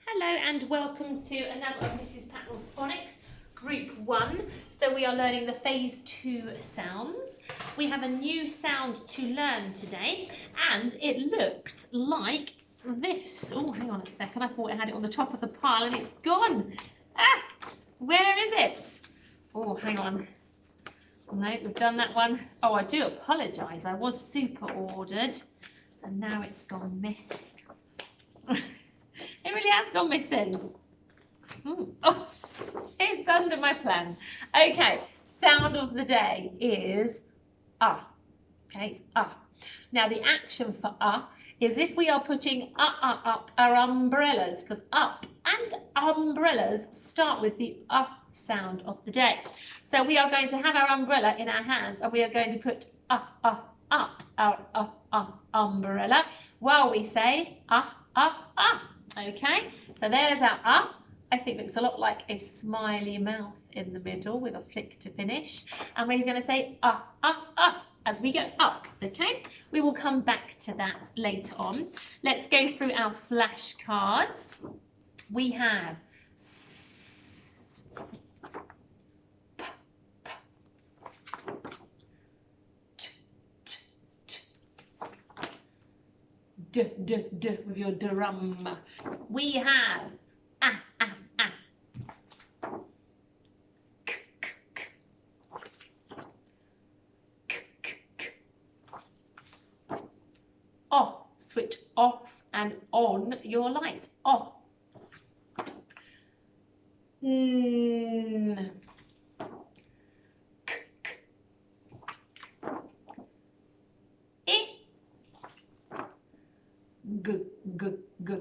Hello and welcome to another of Mrs. Patnell's Phonics, Group 1. So we are learning the Phase 2 sounds. We have a new sound to learn today and it looks like this. Oh, hang on a second, I thought I had it on the top of the pile and it's gone. Ah, where is it? Oh, hang on. No, we've done that one. Oh, I do apologise, I was super ordered and now it's gone missing. It really has gone missing. Oh, it's under my plan. Okay, sound of the day is ah. Okay, it's ah. Now the action for ah is if we are putting up our umbrellas, because up and umbrellas start with the sound of the day. So we are going to have our umbrella in our hands and we are going to put up our umbrella while we say ah. Okay, so there's our I think looks a lot like a smiley mouth in the middle with a flick to finish. And we're going to say as we go up, okay? We will come back to that later on. Let's go through our flashcards. We have D with your drum. We have K, k, k. K, k, k. Oh, switch off and on your light. Oh. N. K, k. I. G, g, g.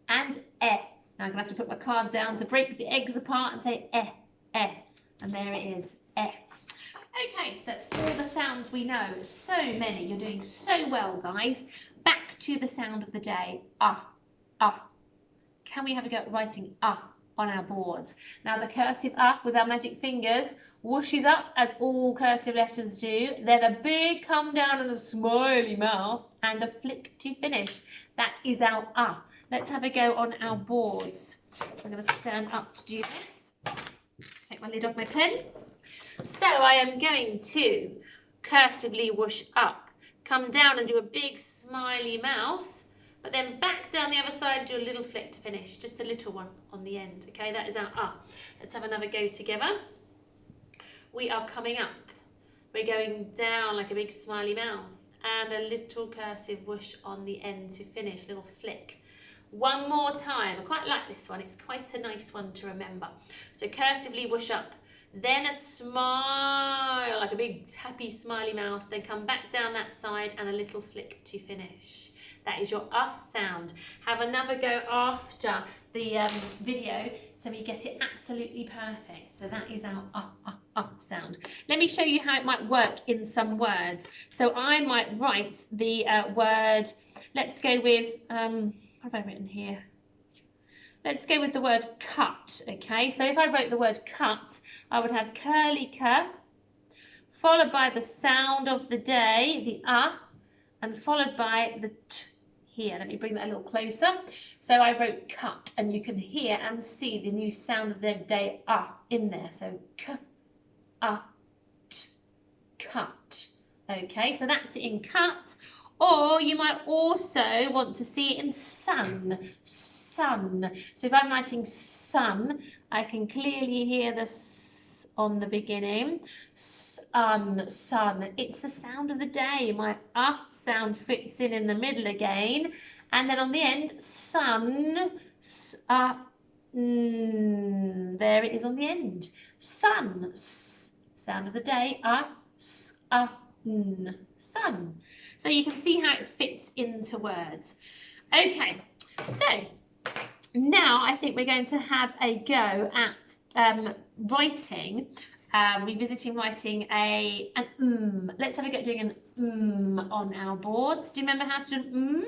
And eh. Now I'm going to have to put my card down to break the eggs apart and say eh. And there it is, eh. Okay, so all the sounds we know, so many. You're doing so well, guys. Back to the sound of the day, ah. Can we have a go at writing on our boards? Now the cursive with our magic fingers whooshes up as all cursive letters do, then a big come down and a smiley mouth and a flick to finish. That is our Let's have a go on our boards. I'm going to stand up to do this. Take my lid off my pen. So I am going to cursively whoosh up, come down and do a big smiley mouth, but then back down the other side, do a little flick to finish, just a little one on the end. Okay, that is our Let's have another go together. We are coming up. We're going down like a big smiley mouth and a little cursive whoosh on the end to finish, little flick. One more time. I quite like this one. It's quite a nice one to remember. So cursively whoosh up, then a smile, like a big happy smiley mouth, then come back down that side and a little flick to finish. That is your sound. Have another go after the video so we get it absolutely perfect. So that is our sound. Let me show you how it might work in some words. So I might write the word, let's go with, what have I written here? Let's go with the word cut, okay? So if I wrote the word cut, I would have curly cur, followed by the sound of the day, the and followed by the t here. Let me bring that a little closer. So I wrote cut, and you can hear and see the new sound of the day in there. So k, t, cut. Okay, so that's it in cut. Or you might also want to see it in sun. Sun. So if I'm writing sun, I can clearly hear the s on the beginning. Sun. It's the sound of the day. My sound fits in the middle again. And then on the end, sun. There it is on the end. Sun. Sound of the day. Sun. So you can see how it fits into words. Okay, so now I think we're going to have a go at writing, revisiting writing an Let's have a go at doing an on our boards. Do you remember how to do an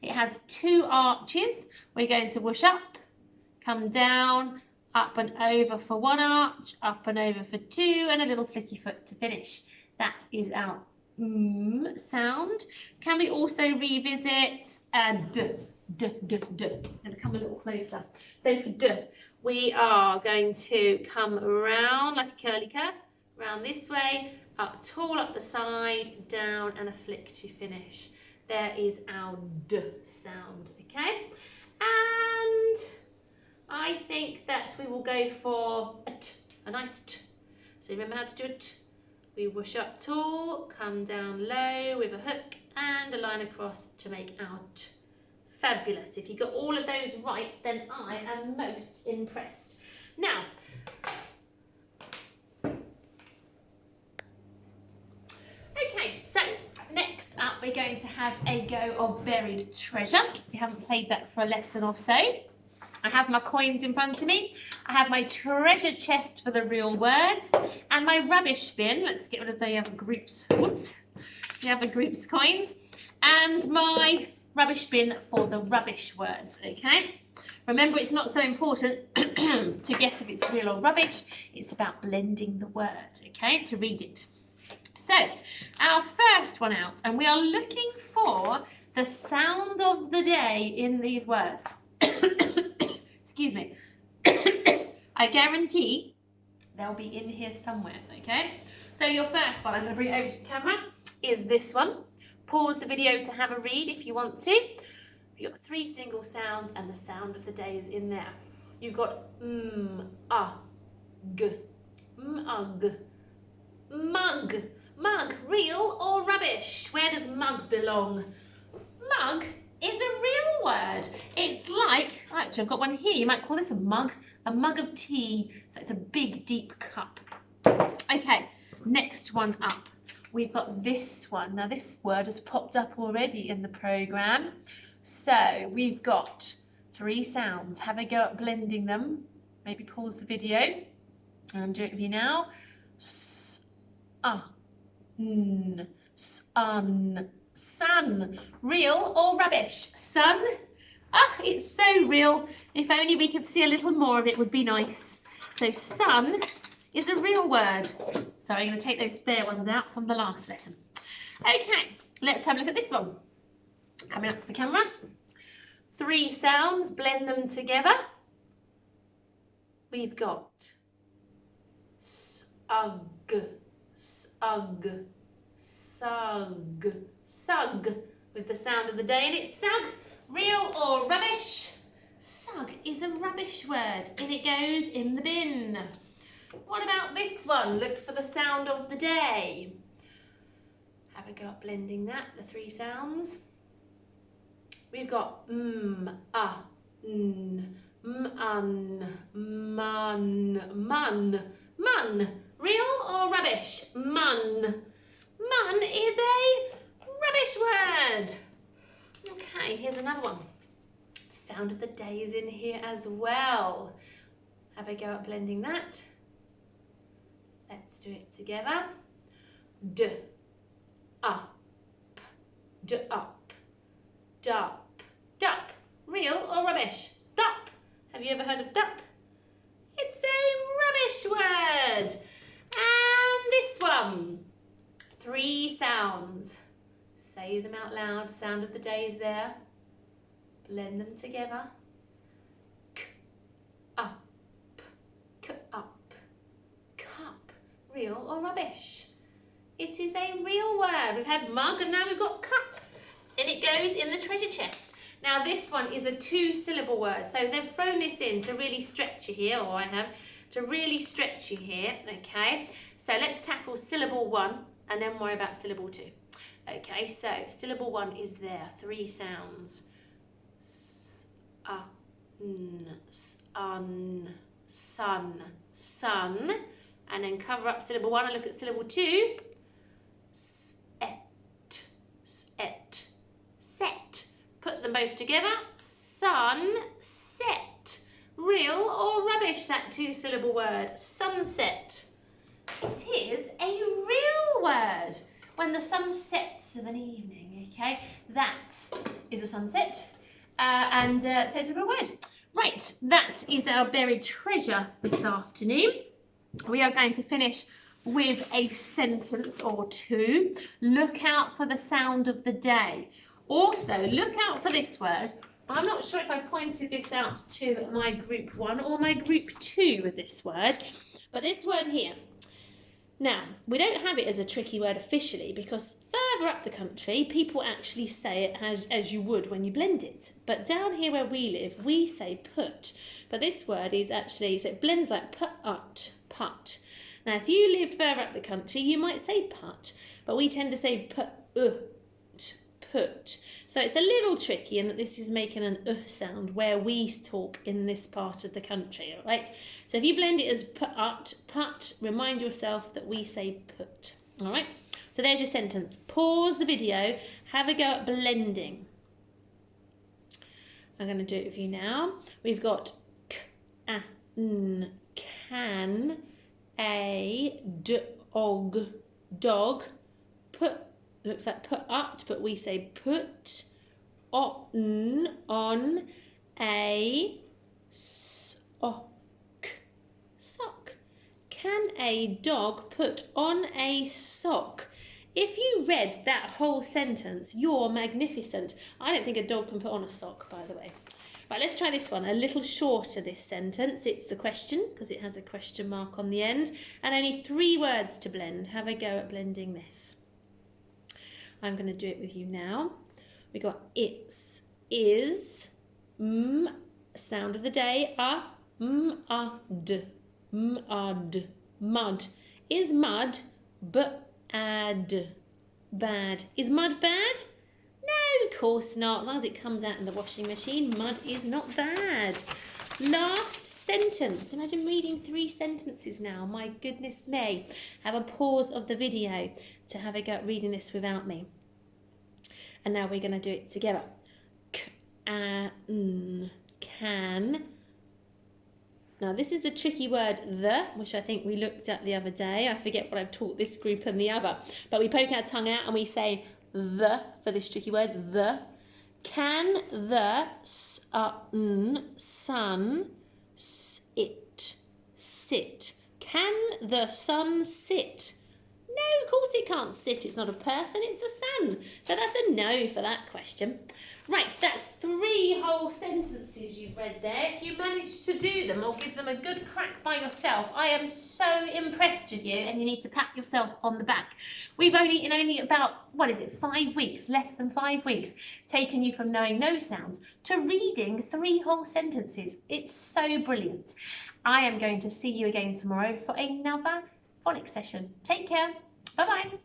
It has two arches. We're going to whoosh up, come down, up and over for one arch, up and over for two, and a little flicky foot to finish. That is our sound. Can we also revisit d? Going to come a little closer. So for d, we are going to come around like a curly curl, round this way, up tall up the side, down and a flick to finish. There is our d sound, okay? And I think that we will go for a t, a nice t. So remember how to do a t. We whoosh up tall, come down low with a hook and a line across to make our t. Fabulous. If you got all of those right, then I am most impressed. Now, okay, so next up we're going to have a go of buried treasure. We haven't played that for a lesson or so. I have my coins in front of me. I have my treasure chest for the real words and my rubbish bin. Let's get rid of the other groups. Whoops. The other groups coins and my rubbish bin for the rubbish words, okay? Remember, it's not so important to guess if it's real or rubbish. It's about blending the word, okay, to read it. So, our first one out, and we are looking for the sound of the day in these words. Excuse me. I guarantee they'll be in here somewhere, okay? So your first one, I'm going to bring it over to the camera, is this one. Pause the video to have a read if you want to. You've got 3 single sounds and the sound of the day is in there. You've got g, mug, mug, mug, real or rubbish? Where does mug belong? Mug is a real word. It's like, actually I've got one here, you might call this a mug of tea. So it's a big deep cup. Okay, next one up. We've got this one. Now this word has popped up already in the programme. So we've got 3 sounds. Have a go at blending them. Maybe pause the video. And I'm doing it with you now. Sun. Sun. Real or rubbish? Sun. It's so real. If only we could see a little more of it would be nice. So sun is a real word. So I'm going to take those spare ones out from the last lesson. Okay, let's have a look at this one. Coming up to the camera. 3 sounds, blend them together. We've got sug, sug, sug, sug, with the sound of the day, and it's sug. Real or rubbish? Sug is a rubbish word, and it goes in the bin. What about this one? Look for the sound of the day. Have a go at blending that, the 3 sounds. We've got man, mun. Real or rubbish? Mun. Mun is a rubbish word. Okay, here's another one. The sound of the day is in here as well. Have a go at blending that. Let's do it together. D, up, d up, dup, dup. Real or rubbish? Dup. Have you ever heard of dup? It's a rubbish word. And this one. 3 sounds. Say them out loud. Sound of the day is there. Blend them together. K, up, k, up. Real or rubbish? It is a real word. We've had mug and now we've got cup. And it goes in the treasure chest. Now this one is a 2-syllable word. So they've thrown this in to really stretch you here, or I have, to really stretch you here, okay? So let's tackle syllable 1 and then worry about syllable 2. Okay, so syllable 1 is there. 3 sounds. Sun, sun. And then cover up syllable 1 and look at syllable 2. Set, set. Put them both together. Sunset. Real or rubbish, that 2-syllable word? Sunset. It is a real word. When the sun sets of an evening, okay? That is a sunset. So it's a real word. Right, that is our buried treasure this afternoon. We are going to finish with a sentence or two. Look out for the sound of the day. Also, look out for this word. I'm not sure if I pointed this out to my group 1 or my group 2 with this word, but this word here. Now, we don't have it as a tricky word officially because further up the country, people actually say it as you would when you blend it. But down here where we live, we say put. But this word is actually, so it blends like put. Now, if you lived further up the country, you might say put, but we tend to say put. So it's a little tricky in that this is making an sound where we talk in this part of the country, all right? So if you blend it as put, remind yourself that we say put, all right? So there's your sentence. Pause the video, have a go at blending. I'm going to do it with you now. We've got can, a, dog, put. Looks like put up, but we say put on a sock. Can a dog put on a sock? If you read that whole sentence, you're magnificent. I don't think a dog can put on a sock, by the way. Right, let's try this one. A little shorter, this sentence. It's a question, because it has a question mark on the end. And only 3 words to blend. Have a go at blending this. I'm going to do it with you now. We got it's, is, sound of the day, mud, mud. Is mud bad? Is mud bad? No, of course not. As long as it comes out in the washing machine, mud is not bad. Last sentence. Imagine reading 3 sentences now. My goodness me. Have a pause of the video to have a go at reading this without me. And now we're going to do it together. Can. Now this is a tricky word, the, which I think we looked at the other day. I forget what I've taught this group and the other. But we poke our tongue out and we say the for this tricky word, the. Can the sun sit? Can the sun sit? No, of course it can't sit. It's not a person, it's a sun. So that's a no for that question. Right, that's 3 whole sentences you've read there. If you managed to do them or give them a good crack by yourself, I am so impressed with you and you need to pat yourself on the back. We've in only about, 5 weeks, less than 5 weeks, taken you from knowing no sounds to reading 3 whole sentences. It's so brilliant. I am going to see you again tomorrow for another phonics session. Take care. Bye-bye.